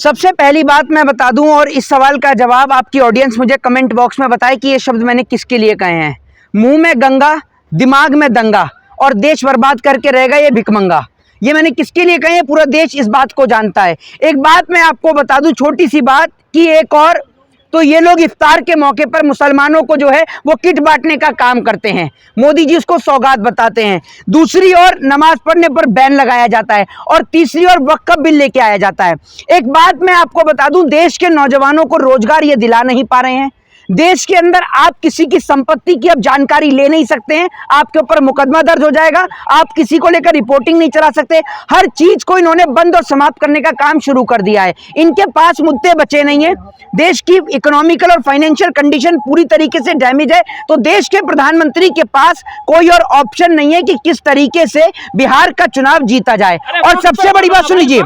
सबसे पहली बात मैं बता दूं और इस सवाल का जवाब आपकी ऑडियंस मुझे कमेंट बॉक्स में बताए कि ये शब्द मैंने किसके लिए कहे हैं। मुंह में गंगा, दिमाग में दंगा और देश बर्बाद करके रहेगा ये भिखमंगा। ये मैंने किसके लिए कहे हैं, पूरा देश इस बात को जानता है। एक बात मैं आपको बता दूं, छोटी सी बात कि एक और तो ये लोग इफ्तार के मौके पर मुसलमानों को जो है वो किट बांटने का काम करते हैं। मोदी जी उसको सौगात बताते हैं। दूसरी ओर नमाज पढ़ने पर बैन लगाया जाता है और तीसरी ओर वक्फ बिल लेके आया जाता है। एक बात मैं आपको बता दूं, देश के नौजवानों को रोजगार ये दिला नहीं पा रहे हैं। देश के अंदर आप किसी की संपत्ति की अब जानकारी ले नहीं सकते हैं, आपके ऊपर मुकदमा दर्ज हो जाएगा। आप किसी को लेकर रिपोर्टिंग नहीं चला सकते। हर चीज को इन्होंने बंद और समाप्त करने का काम शुरू कर दिया है। इनके पास मुद्दे बचे नहीं है। देश की इकोनॉमिकल और फाइनेंशियल कंडीशन पूरी तरीके से डैमेज है। तो देश के प्रधानमंत्री के पास कोई और ऑप्शन नहीं है कि किस तरीके से बिहार का चुनाव जीता जाए। और सबसे बड़ी बात सुन लीजिए,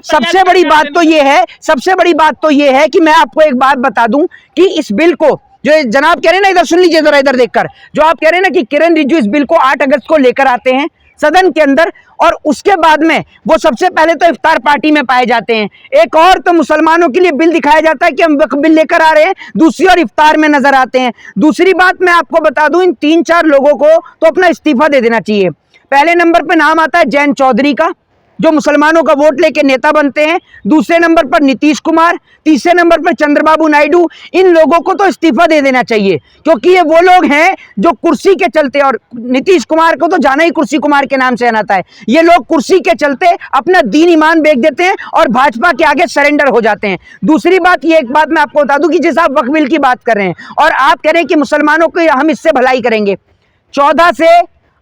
सबसे बड़ी बात तो ये है कि मैं आपको एक बात बता दूं कि इस बिल को जो जनाब कह रहे हैं ना, इधर सुन लीजिए जरा, इधर देखकर, जो आप कह रहे हैं ना कि किरण रिजिजू इस बिल को 8 अगस्त को लेकर आते हैं सदन के अंदर और उसके बाद में वो सबसे पहले तो इफ्तार पार्टी में पाए जाते हैं। एक और तो मुसलमानों के लिए बिल दिखाया जाता है कि हम वक्फ बिल लेकर आ रहे हैं, दूसरी ओर इफ्तार में नजर आते हैं। दूसरी बात मैं आपको बता दूं, इन 3-4 लोगों को तो अपना इस्तीफा दे देना चाहिए। पहले नंबर पे नाम आता है जयंत चौधरी का, जो मुसलमानों का वोट लेके नेता बनते हैं। दूसरे नंबर पर नीतीश कुमार, तीसरे नंबर पर चंद्रबाबू नायडू। इन लोगों को तो इस्तीफा दे देना चाहिए क्योंकि ये वो लोग हैं जो कुर्सी के चलते, और नीतीश कुमार को तो जाना ही कुर्सी कुमार के नाम से आना है। ये लोग कुर्सी के चलते अपना दीन ईमान बेच देते हैं और भाजपा के आगे सरेंडर हो जाते हैं। दूसरी बात, ये एक बात मैं आपको बता दूं कि जिस आप वक्फ बिल की बात कर रहे हैं और आप कह रहे हैं कि मुसलमानों को हम इससे भलाई करेंगे, 14 से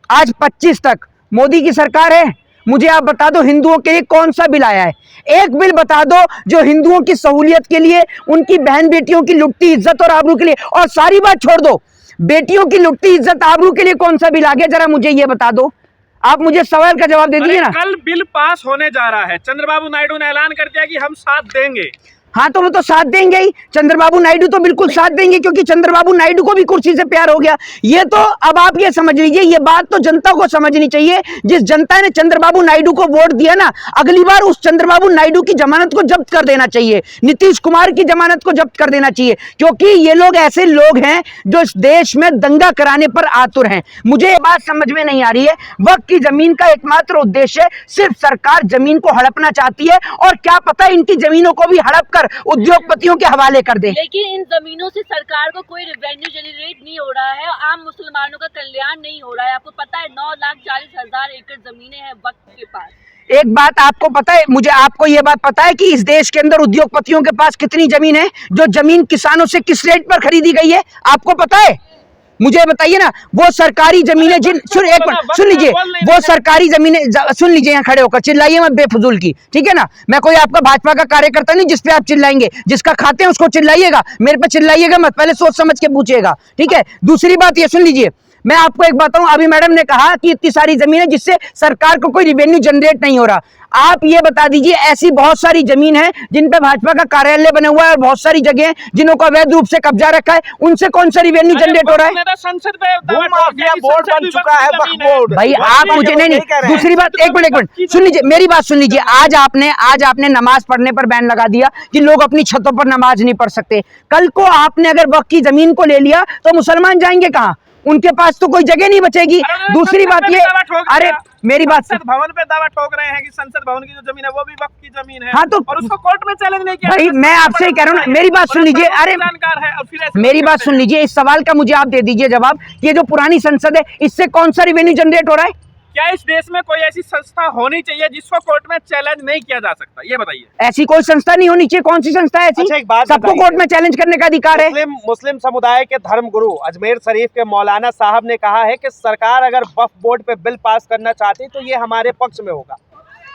आज 25 तक मोदी की सरकार है। मुझे आप बता दो हिंदुओं के लिए कौन सा बिल आया है? एक बिल बता दो जो हिंदुओं की सहूलियत के लिए, उनकी बहन बेटियों की लुटती इज्जत और आबरू के लिए। और सारी बात छोड़ दो, बेटियों की लुटती इज्जत आबरू के लिए कौन सा बिल आ गया, जरा मुझे ये बता दो। आप मुझे सवाल का जवाब दे दीजिए ना। कल बिल पास होने जा रहा है, चंद्रबाबू नायडू ने ऐलान कर दिया कि हम साथ देंगे। हाँ, तो वो तो साथ देंगे ही। चंद्रबाबू नायडू तो बिल्कुल साथ देंगे क्योंकि चंद्रबाबू नायडू को भी कुर्सी से प्यार हो गया। ये तो अब आप ये समझ लीजिए, ये बात तो जनता को समझनी चाहिए। जिस जनता ने चंद्रबाबू नायडू को वोट दिया ना, अगली बार उस चंद्रबाबू नायडू की जमानत को जब्त कर देना चाहिए, नीतीश कुमार की जमानत को जब्त कर देना चाहिए, क्योंकि ये लोग ऐसे लोग हैं जो इस देश में दंगा कराने पर आतुर हैं। मुझे ये बात समझ में नहीं आ रही है। वक्फ की जमीन का एकमात्र उद्देश्य सिर्फ सरकार जमीन को हड़पना चाहती है और क्या पता इनकी जमीनों को भी हड़प कर उद्योगपतियों के हवाले कर दे। लेकिन इन जमीनों से सरकार को कोई रेवेन्यू जनरेट नहीं हो रहा है, आम मुसलमानों का कल्याण नहीं हो रहा है। आपको पता है 9,40,000 एकड़ जमीनें हैं वक्फ के पास। एक बात आपको पता है, मुझे आपको यह बात पता है कि इस देश के अंदर उद्योगपतियों के पास कितनी जमीन है? जो जमीन किसानों से किस रेट पर खरीदी गई है आपको पता है? मुझे बताइए ना। वो सरकारी जमीनें जिन सुन एक मिनट सुन लीजिए, वो सरकारी जमीनें सुन लीजिए, यहाँ खड़े होकर चिल्लाइए मत बेफजूल की, ठीक है ना। मैं कोई आपका भाजपा का कार्यकर्ता नहीं जिस पे आप चिल्लाएंगे। जिसका खाते हैं उसको चिल्लाइएगा, मेरे पे चिल्लाइएगा मत, पहले सोच समझ के पूछिएगा, ठीक है। दूसरी बात ये सुन लीजिए, मैं आपको एक बात बताऊं, अभी मैडम ने कहा कि इतनी सारी जमीन है जिससे सरकार को कोई रिवेन्यू जनरेट नहीं हो रहा। आप ये बता दीजिए, ऐसी बहुत सारी जमीन है जिन पे भाजपा का कार्यालय बना हुआ है और बहुत सारी जगह जिन्हों का अवैध रूप से कब्जा रखा है, उनसे कौन सा रिवेन्यू जनरेट हो रहा है? संसद में बोर्ड बन चुका है वक्फ बोर्ड। भाई आप मुझे नहीं, दूसरी बात, एक मिनट सुन लीजिए, मेरी बात सुन लीजिए। आज आपने नमाज पढ़ने पर बैन लगा दिया कि लोग अपनी छतों पर नमाज नहीं पढ़ सकते। कल को आपने अगर वक्फ की जमीन को ले लिया तो मुसलमान जाएंगे कहाँ? उनके पास तो कोई जगह नहीं बचेगी। दूसरी बात ये, अरे मेरी बात, संसद भवन पे दावा ठोक रहे हैं कि संसद भवन की जो जमीन है वो भी वक्फ की जमीन है। हाँ, तो और उसको कोर्ट में चैलेंज नहीं किया। भाई मैं आपसे ही कह रहा हूँ ना, मेरी बात सुन लीजिए। अरे मेरी बात सुन लीजिए, इस सवाल का मुझे आप दे दीजिए जवाब। ये जो पुरानी संसद है, इससे कौन सा रेवेन्यू जनरेट हो रहा है? क्या इस देश में कोई ऐसी संस्था होनी चाहिए जिसको कोर्ट में चैलेंज नहीं किया जा सकता? ये बताइए। ऐसी कोई संस्था नहीं होनी चाहिए। कौन सी संस्था है ऐसी? अच्छा, एक बात सबको कोर्ट में चैलेंज करने का अधिकार है। मुस्लिम समुदाय के धर्मगुरु अजमेर शरीफ के मौलाना साहब ने कहा है कि सरकार अगर वक्फ बोर्ड पे बिल पास करना चाहती तो ये हमारे पक्ष में होगा,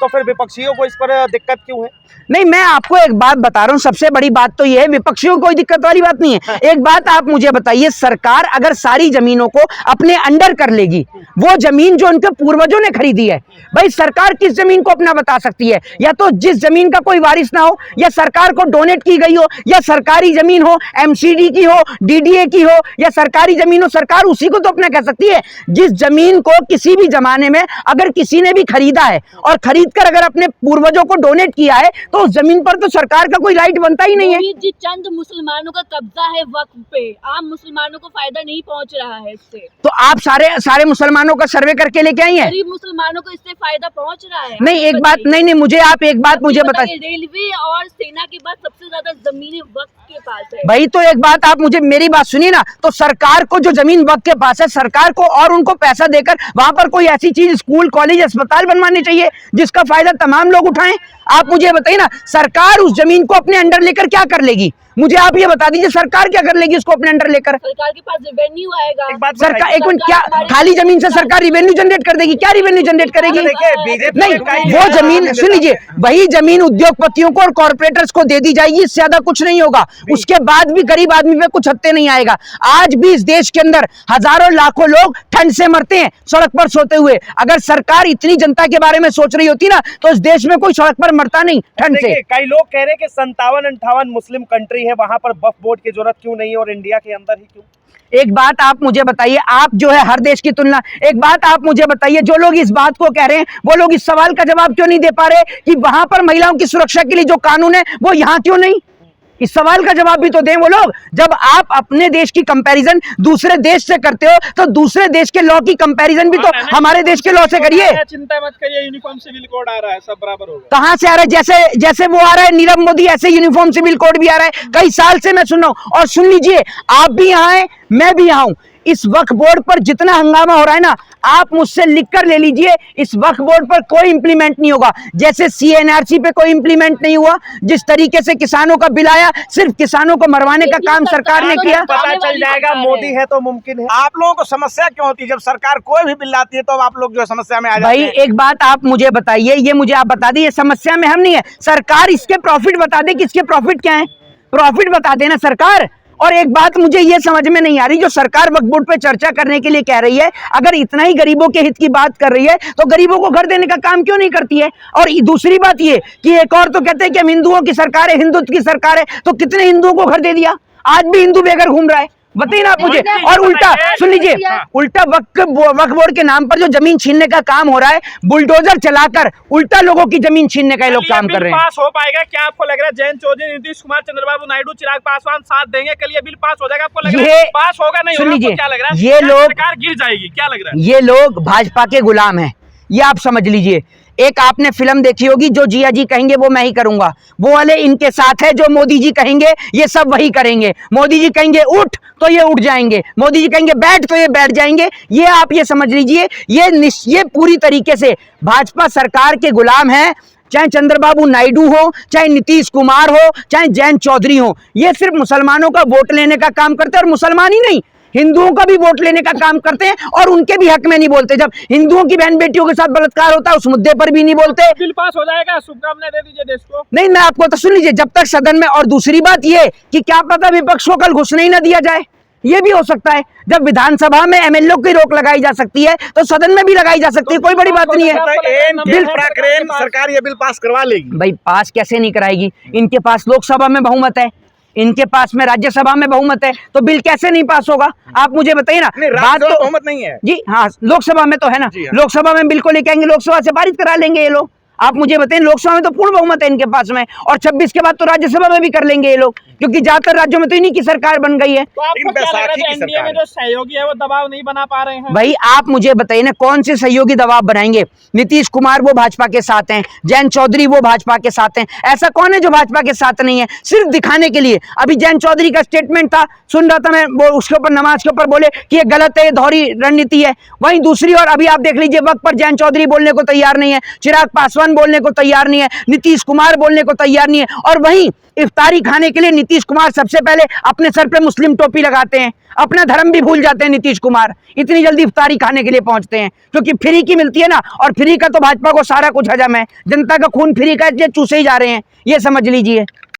तो फिर विपक्षियों को इस पर दिक्कत क्यों है? नहीं, मैं आपको एक बात बता रहा हूं, सबसे बड़ी बात तो यह है, विपक्षियों को कोई दिक्कत वाली बात नहीं है। एक बात आप मुझे बताइए, सरकार अगर सारी जमीनों को अपने अंडर कर लेगी, वो जमीन जो उनके पूर्वजों ने खरीदी है, भाई सरकार किस जमीन को अपना बता सकती है? या तो जिस जमीन का कोई वारिस ना हो, या सरकार को डोनेट की गई हो, या सरकारी जमीन हो, एमसीडी की हो, डीडीए की हो, या सरकारी जमीन हो, सरकार उसी को तो अपना कह सकती है। जिस जमीन को किसी भी जमाने में अगर किसी ने भी खरीदा है और खरीद खरीद कर अगर अपने पूर्वजों को डोनेट किया है तो उस जमीन पर तो सरकार का कोई राइट बनता ही नहीं है। मोदी जी, चंद मुसलमानों का कब्जा है वक्फ पे, आम मुसलमानों को फायदा नहीं पहुंच रहा है इससे। तो आप सारे मुसलमानों का सर्वे करके लेके आई हैं? गरीब मुसलमानों को इससे फायदा पहुंच रहा है। नहीं, एक बात नहीं, मुझे आप एक बात मुझे बताइए। रेलवे और सेना के बाद सबसे ज्यादा जमीनें वक्फ के पास है। भाई तो एक बात आप मुझे मेरी बात सुनिए ना, तो सरकार को जो जमीन वक्त के पास है, सरकार को और उनको पैसा देकर वहां पर कोई ऐसी चीज स्कूल कॉलेज अस्पताल बनवानी चाहिए जिसका फायदा तमाम लोग उठाएं। आप मुझे बताइए ना, सरकार उस जमीन को अपने अंडर लेकर क्या कर लेगी? मुझे आप ये बता दीजिए, सरकार क्या कर लेगी उसको अपने अंडर लेकर? सरकार के पास रेवेन्यू आएगा। सरकार एक मिनट, क्या खाली जमीन से सरकार रिवेन्यू जनरेट कर देगी? क्या रिवेन्यू जनरेट करेगी? नहीं, वो जमीन सुन लीजिए, वही जमीन उद्योगपतियों को और कॉर्पोरेटर्स को दे दी जाएगी, इससे ज्यादा कुछ नहीं होगा। उसके बाद भी गरीब आदमी पे कुछ हत्ते नहीं आएगा। आज भी इस देश के अंदर हजारों लाखों लोग ठंड से मरते हैं सड़क पर सोते हुए। अगर सरकार इतनी जनता के बारे में सोच रही होती ना तो इस देश में कोई सड़क पर मरता नहीं ठंड से। कई लोग कह रहे हैं कि 57-58 मुस्लिम कंट्री है, वहां पर वक्फ बोर्ड की जरूरत क्यों नहीं है और इंडिया के अंदर ही क्यों? एक बात आप मुझे बताइए, आप जो है हर देश की तुलना, एक बात आप मुझे बताइए, जो लोग इस बात को कह रहे हैं वो लोग इस सवाल का जवाब क्यों नहीं दे पा रहे कि वहां पर महिलाओं की सुरक्षा के लिए जो कानून है वो यहाँ क्यों नहीं? इस सवाल का जवाब भी तो दें वो लोग। जब आप अपने देश की कंपैरिजन दूसरे देश से करते हो तो दूसरे देश के लॉ की कंपैरिजन भी तो हमारे देश के लॉ से करिए। चिंता मत करिए, यूनिफॉर्म सिविल कोड आ रहा है, सब बराबर होगा। कहां से आ रहा है? जैसे वो आ रहा है नीरव मोदी, ऐसे यूनिफॉर्म सिविल कोड भी आ रहा है। कई साल से मैं सुन रहा हूं। और सुन लीजिए, आप भी यहाँ हैं, मैं भी यहाँ हूं। इस वक्फ बोर्ड पर जितना हंगामा हो रहा है ना, आप मुझसे लिख कर ले लीजिए, इस वक्फ बोर्ड पर कोई इंप्लीमेंट नहीं होगा। जैसे CNRC पे कोई इंप्लीमेंट नहीं हुआ, जिस तरीके से किसानों का बिल आया, सिर्फ किसानों को मरवाने का काम सरकार ने किया। पता चल जाएगा मोदी है तो मुमकिन है। आप लोगों को समस्या क्यों होती है? जब सरकार कोई भी बिल लाती है तो आप लोग जो समस्या में आ जाते भाई हैं। एक बात आप मुझे बताइए, ये मुझे आप बता दीजिए, समस्या में हम नहीं है। सरकार इसके प्रॉफिट बता दे कि इसके प्रॉफिट क्या है, प्रॉफिट बता देना सरकार। और एक बात मुझे ये समझ में नहीं आ रही, जो सरकार वक्फ बोर्ड पे चर्चा करने के लिए कह रही है, अगर इतना ही गरीबों के हित की बात कर रही है तो गरीबों को घर देने का काम क्यों नहीं करती है? और दूसरी बात ये कि एक और तो कहते हैं कि हम हिंदुओं की सरकार है, हिंदुत्व की सरकार है, तो कितने हिंदुओं को घर दे दिया? आज भी हिंदू बेघर घूम रहा है, बताइए ना आप मुझे। और उल्टा सुन लीजिए, उल्टा वक्फ बोर्ड के नाम पर जो जमीन छीनने का काम हो रहा है, बुलडोजर चलाकर उल्टा लोगों की जमीन छीनने का ये लोग काम कर रहे हैं। पास हो पाएगा क्या आपको लग रहा है? जयंत चौधरी, नीतीश कुमार, चंद्रबाबू नायडू, चिराग पासवान साथ देंगे, कल ये बिल पास हो जाएगा? आपको लग रहा है पास होगा? नहीं होगा? आपको क्या लग रहा है? ये लोग, सरकार गिर जाएगी, क्या लग रहा है? ये लोग भाजपा के गुलाम हैं, ये आप समझ लीजिए। एक आपने फिल्म देखी होगी, जो जिया जी कहेंगे वो मैं ही करूंगा, वो वाले इनके साथ है। जो मोदी जी कहेंगे ये सब वही करेंगे। मोदी जी कहेंगे उठ तो ये उठ जाएंगे, मोदी जी कहेंगे बैठ तो ये बैठ जाएंगे। ये आप ये समझ लीजिए, ये पूरी तरीके से भाजपा सरकार के गुलाम हैं। चाहे चंद्रबाबू नायडू हो, चाहे नीतीश कुमार हो, चाहे जयंत चौधरी हो, ये सिर्फ मुसलमानों का वोट लेने का काम करते हैं। और मुसलमान ही नहीं, हिंदुओं का भी वोट लेने का काम करते हैं और उनके भी हक में नहीं बोलते। जब हिंदुओं की बहन बेटियों के साथ बलात्कार होता है उस मुद्दे पर भी नहीं बोलते। बिल पास हो जाएगा, शुभकामनाएं दे दीजिए देश को। नहीं, मैं आपको तो सुन लीजिए, जब तक सदन में, और दूसरी बात ये कि क्या पता विपक्ष को कल घुसने ही ना दिया जाए, ये भी हो सकता है। जब विधानसभा में MLA की रोक लगाई जा सकती है तो सदन में भी लगाई जा सकती है, कोई बड़ी बात नहीं है। बिल सरकार ये बिल पास करवा लेगी। भाई पास कैसे नहीं कराएगी? इनके पास लोकसभा में बहुमत है, इनके पास में राज्यसभा में बहुमत है, तो बिल कैसे नहीं पास होगा? आप मुझे बताइए ना। बात तो बहुमत नहीं है जी, हाँ लोकसभा में तो है ना, लोकसभा में बिल को लेके आएंगे, लोकसभा से पारित करा लेंगे ये लोग। आप मुझे बताइए, लोकसभा में तो पूर्ण बहुमत है इनके पास में, और 26 के बाद तो राज्यसभा में भी कर लेंगे ये लोग, क्योंकि ज्यादातर राज्यों में तो इन्हीं की सरकार बन गई है। तो आपको क्या लग रहा है, एनडीए में जो सहयोगी है वो दबाव नहीं बना पा रहे हैं? भाई आप मुझे बताइए ना, कौन से सहयोगी दबाव बनाएंगे? नीतीश कुमार वो भाजपा के साथ हैं, जयंत चौधरी वो भाजपा के साथ हैं, ऐसा कौन है जो भाजपा के साथ नहीं है? सिर्फ दिखाने के लिए। अभी जयंत चौधरी का स्टेटमेंट था, सुन रहा था मैं, वो उसके ऊपर नमाज के ऊपर बोले कि ये गलत है, ये दोहरी रणनीति है। वहीं दूसरी ओर अभी आप देख लीजिए, वक्त पर जयंत चौधरी बोलने को तैयार नहीं है, चिराग पासवान बोलने को तैयार नहीं है, नीतीश कुमार बोलने को तैयार नहीं है। और वहीं इफ्तारी खाने के लिए नीतीश कुमार सबसे पहले अपने सर पे मुस्लिम टोपी लगाते हैं, अपना धर्म भी भूल जाते हैं नीतीश कुमार, इतनी जल्दी इफ्तारी खाने के लिए पहुंचते हैं, क्योंकि फ्री की मिलती है ना, और फ्री का तो भाजपा को सारा कुछ हजम है, जनता का खून फ्री का, इसलिए चूसे ही जा रहे हैं, ये समझ लीजिए।